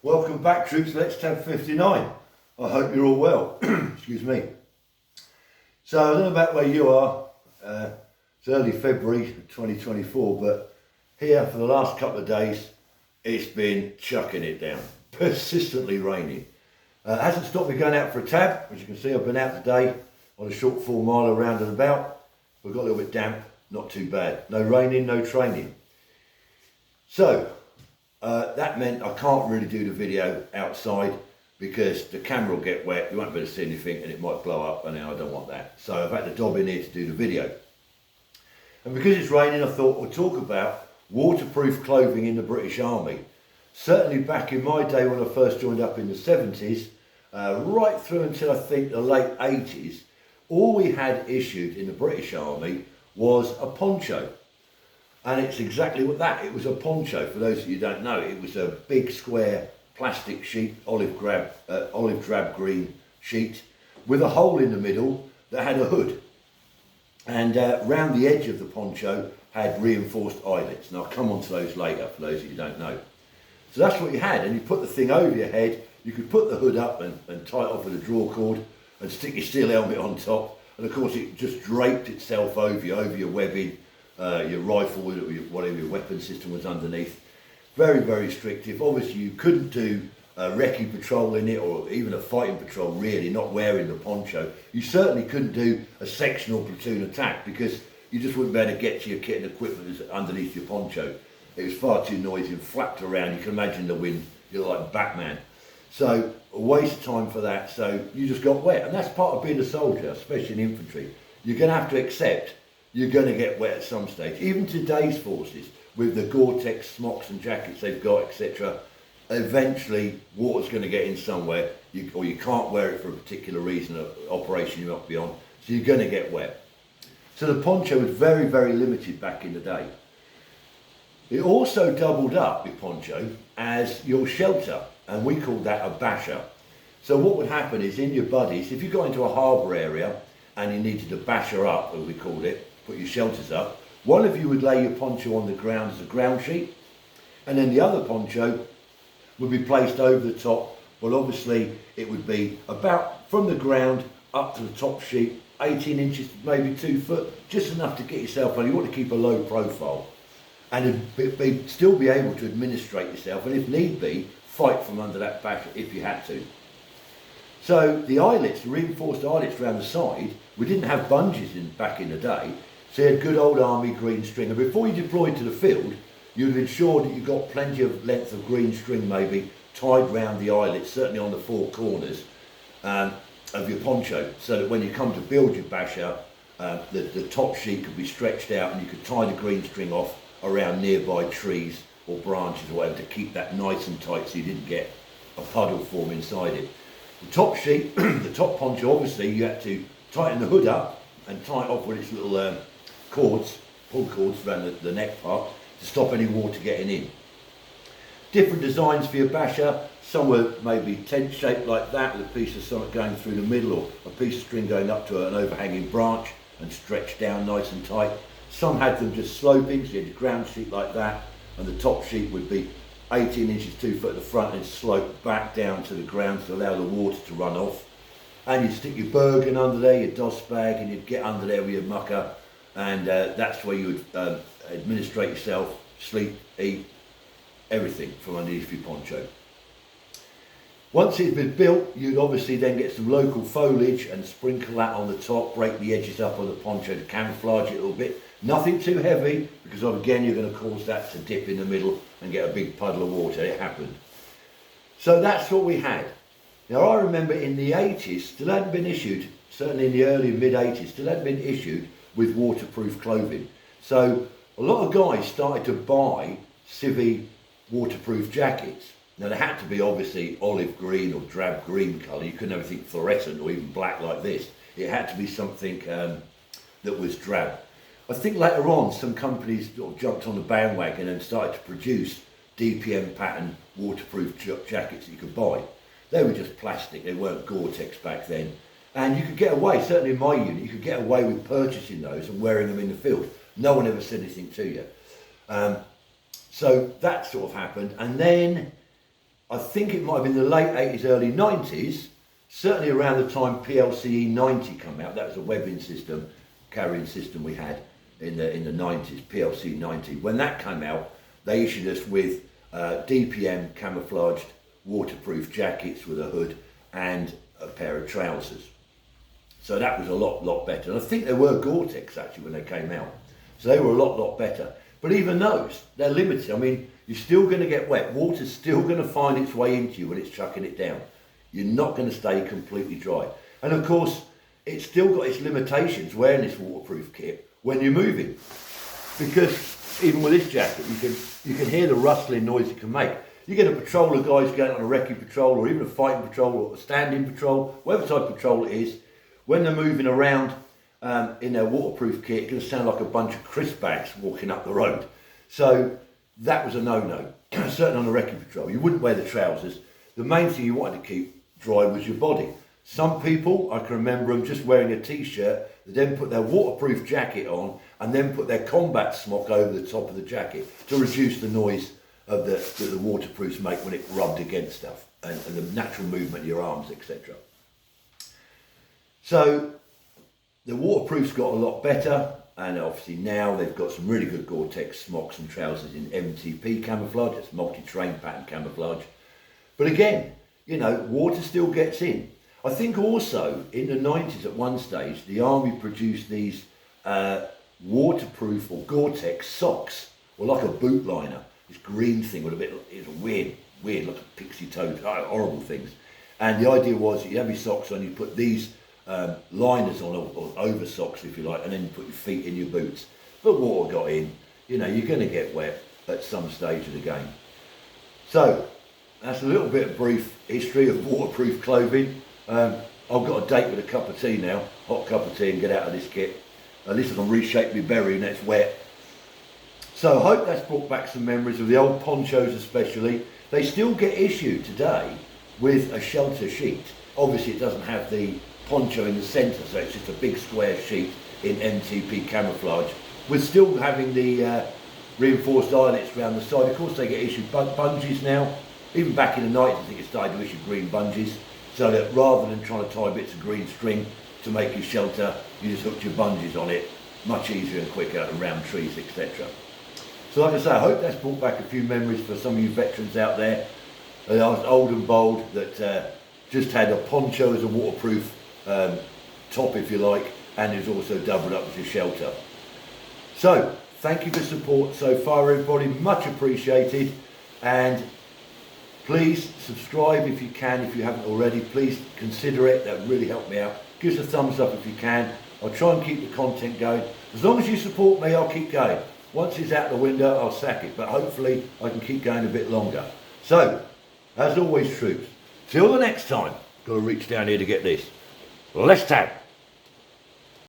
Welcome back, troops. Let's Tab 59. I hope you're all well. Excuse me. So I don't know about where you are. It's early February 2024, but here for the last couple of days, it's been chucking it down. Persistently raining. It hasn't stopped me going out for a tab. As you can see, I've been out today on a short 4 mile around and about. We've got a little bit damp, not too bad. No raining, no training. So, that meant I can't really do the video outside because the camera will get wet, you won't be able to see anything and it might blow up, and I don't want that. So I've had to dob in here to do the video. And because it's raining, I thought we'll talk about waterproof clothing in the British Army. Certainly back in my day when I first joined up in the 70s, right through until I think the late 80s, all we had issued in the British Army was a poncho. And it's exactly what that, it was a poncho. For those of you who don't know, it was a big square plastic sheet, olive drab green sheet with a hole in the middle that had a hood. And round the edge of the poncho had reinforced eyelets. And I'll come on to those later for those of you who don't know. So that's what you had, and you put the thing over your head. You could put the hood up and tie it off with a draw cord and stick your steel helmet on top. And of course it just draped itself over your webbing, your rifle, whatever your weapon system was underneath. Very, very restrictive. Obviously you couldn't do a recce patrol in it, or even a fighting patrol really, not wearing the poncho. You certainly couldn't do a sectional platoon attack because you just wouldn't be able to get to your kit and equipment underneath your poncho. It was far too noisy and flapped around. You can imagine the wind, you're like Batman. So a waste of time for that, so you just got wet. And that's part of being a soldier, especially in infantry. You're going to have to accept you're going to get wet at some stage. Even today's forces, with the Gore-Tex smocks and jackets they've got, etc., eventually water's going to get in somewhere, or you can't wear it for a particular reason, an operation you might be on, so you're going to get wet. So the poncho was very, very limited back in the day. It also doubled up, the poncho, as your shelter, and we called that a basher. So what would happen is in your buddies, if you got into a harbour area and you needed to basher up, as we called it, put your shelters up, one of you would lay your poncho on the ground as a ground sheet, and then the other poncho would be placed over the top. Well, obviously it would be about from the ground up to the top sheet, 18 inches, maybe 2 foot, just enough to get yourself on. You want to keep a low profile and still be able to administrate yourself, and if need be, fight from under that basher if you had to. So the eyelets, the reinforced eyelets around the side, we didn't have bungees back in the day, so you had good old army green string. And before you deployed to the field, you'd have ensured that you got plenty of length of green string maybe tied round the eyelets, certainly on the 4 corners of your poncho, so that when you come to build your basher, the top sheet could be stretched out and you could tie the green string off around nearby trees or branches or whatever to keep that nice and tight so you didn't get a puddle form inside it. The top sheet, the top poncho, obviously you had to tighten the hood up and tie it off with its little cords, pull cords around the neck part to stop any water getting in. Different designs for your basher. Some were maybe tent shaped like that with a piece of something going through the middle, or a piece of string going up to an overhanging branch and stretched down nice and tight. Some had them just sloping, so you had a ground sheet like that, and the top sheet would be 18 inches, 2 foot at the front, and slope back down to the ground to allow the water to run off. And you'd stick your Bergen under there, your DOS bag, and you'd get under there with your mucker, and that's where you would administrate yourself, sleep, eat, everything from underneath your poncho. Once it's been built, you'd obviously then get some local foliage and sprinkle that on the top, break the edges up of the poncho to camouflage it a little bit. Nothing too heavy, because again you're going to cause that to dip in the middle and get a big puddle of water. It happened. So that's what we had. Now I remember in the 80s, still hadn't been issued, certainly in the early mid 80s, still hadn't been issued with waterproof clothing. So a lot of guys started to buy civvy waterproof jackets. Now they had to be obviously olive green or drab green colour. You couldn't have anything fluorescent or even black like this. It had to be something that was drab. I think later on some companies sort of jumped on the bandwagon and started to produce DPM pattern waterproof jackets that you could buy. They were just plastic, they weren't Gore-Tex back then. And you could get away, certainly in my unit, you could get away with purchasing those and wearing them in the field. No one ever said anything to you. So that sort of happened. And then I think it might have been the late 80s, early 90s, certainly around the time PLCE 90 came out. That was a webbing system, carrying system we had in the 90s, PLC 90. When that came out, they issued us with DPM camouflaged waterproof jackets with a hood and a pair of trousers. So that was a lot better. And I think they were Gore-Tex actually when they came out. So they were a lot better. But even those, they're limited. I mean, you're still going to get wet. Water's still going to find its way into you when it's chucking it down. You're not going to stay completely dry. And of course, it's still got its limitations wearing this waterproof kit when you're moving. Because even with this jacket, you can hear the rustling noise it can make. You get a patrol of guys going on a recce patrol or even a fighting patrol or a standing patrol, whatever type of patrol it is, when they're moving around in their waterproof kit, it's going to sound like a bunch of crisp bags walking up the road. So that was a no-no, certainly on a recce patrol. You wouldn't wear the trousers. The main thing you wanted to keep dry was your body. Some people, I can remember them just wearing a t-shirt, they then put their waterproof jacket on and then put their combat smock over the top of the jacket to reduce the noise of the waterproofs make when it rubbed against stuff and the natural movement of your arms, etc. So the waterproof's got a lot better, and obviously now they've got some really good Gore-Tex smocks and trousers in MTP camouflage. It's multi-terrain pattern camouflage. But again, you know, water still gets in. I think also in the 90s at one stage, the army produced these waterproof or Gore-Tex socks, or like a boot liner. This green thing with it's weird, like a pixie toad, horrible things. And the idea was that you have your socks on, you put these liners on, or over socks if you like, and then you put your feet in your boots. But water got in, you know, you're going to get wet at some stage of the game. So that's a little bit of brief history of waterproof clothing. I've got a date with a cup of tea now, hot cup of tea, and get out of this kit. At least I can reshape my berry and it's wet. So I hope that's brought back some memories of the old ponchos especially. They still get issued today with a shelter sheet. Obviously it doesn't have the poncho in the centre, so it's just a big square sheet in MTP camouflage, with still having the reinforced eyelets around the side. Of course they get issued bungees now. Even back in the 90s I think it started to issue green bungees, so that rather than trying to tie bits of green string to make your shelter, you just hooked your bungees on it. Much easier and quicker around trees, etc. So like I say, I hope that's brought back a few memories for some of you veterans out there. I was old and bold that just had a poncho as a waterproof top, if you like, and is also doubled up as a shelter. So thank you for support so far, everybody, much appreciated. And please subscribe if you can, if you haven't already. Please consider it, that would really help me out. Give us a thumbs up if you can. I'll try and keep the content going. As long as you support me, I'll keep going. Once it's out the window, I'll sack it, but hopefully I can keep going a bit longer. So, as always, troops, till the next time, got to reach down here to get this. Let's tag.